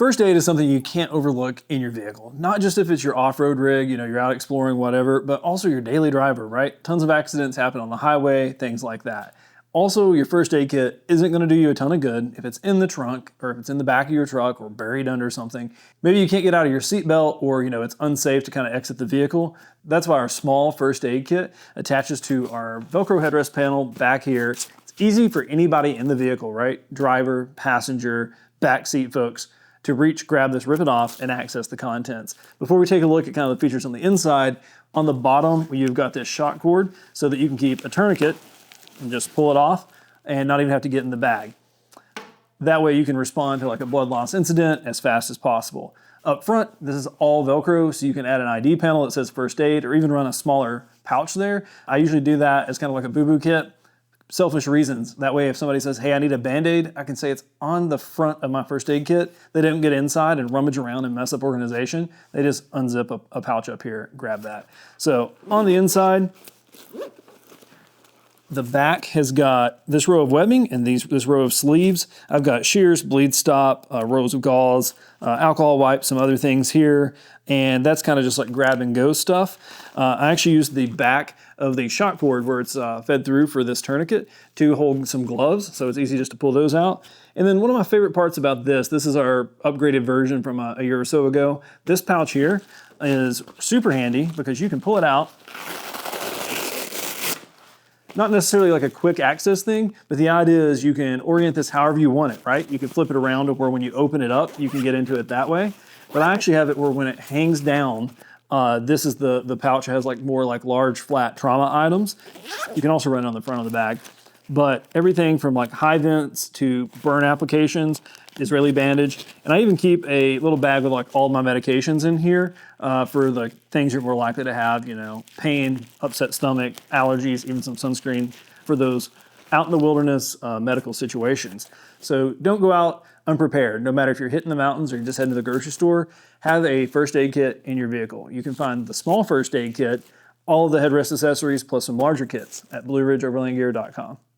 First aid is something you can't overlook in your vehicle. Not just if it's your off-road rig, you're out exploring, whatever, but also your daily driver, right? Tons of accidents happen on the highway, things like that. Also, your first aid kit isn't gonna do you a ton of good if it's in the trunk or if it's in the back of your truck or buried under something. Maybe you can't get out of your seatbelt or it's unsafe to kind of exit the vehicle. That's why our small first aid kit attaches to our Velcro headrest panel back here. It's easy for anybody in the vehicle, right? Driver, passenger, backseat folks, to reach, grab this, rip it off, and access the contents. Before we take a look at kind of the features on the inside, on the bottom, you've got this shock cord so that you can keep a tourniquet and just pull it off and not even have to get in the bag. That way you can respond to like a blood loss incident as fast as possible. Up front, this is all Velcro, so you can add an ID panel that says first aid or even run a smaller pouch there. I usually do that as kind of like a boo-boo kit. Selfish reasons. That way if somebody says, hey, I need a Band-Aid, I can say it's on the front of my first aid kit. They don't get inside and rummage around and mess up organization. They just unzip a pouch up here, grab that. So on the inside, the back has got this row of webbing and this row of sleeves. I've got shears, bleed stop, rows of gauze, alcohol wipes, some other things here. And that's kind of just like grab and go stuff. I actually used the back of the shock cord where it's fed through for this tourniquet to hold some gloves. So it's easy just to pull those out. And then one of my favorite parts about this is our upgraded version from a year or so ago. This pouch here is super handy because you can pull it out. Not necessarily like a quick access thing, but the idea is you can orient this however you want it, right? You can flip it around to where when you open it up, you can get into it that way. But I actually have it where when it hangs down, this is the pouch that has like more like large flat trauma items. You can also run it on the front of the bag. But everything from like high vents to burn applications, Israeli bandage, and I even keep a little bag with like all my medications in here for the things you're more likely to have, pain, upset stomach, allergies, even some sunscreen for those out in the wilderness medical situations. So don't go out unprepared. No matter if you're hitting the mountains or you're just heading to the grocery store, have a first aid kit in your vehicle. You can find the small first aid kit, all of the headrest accessories, plus some larger kits at BlueRidgeOverlandGear.com.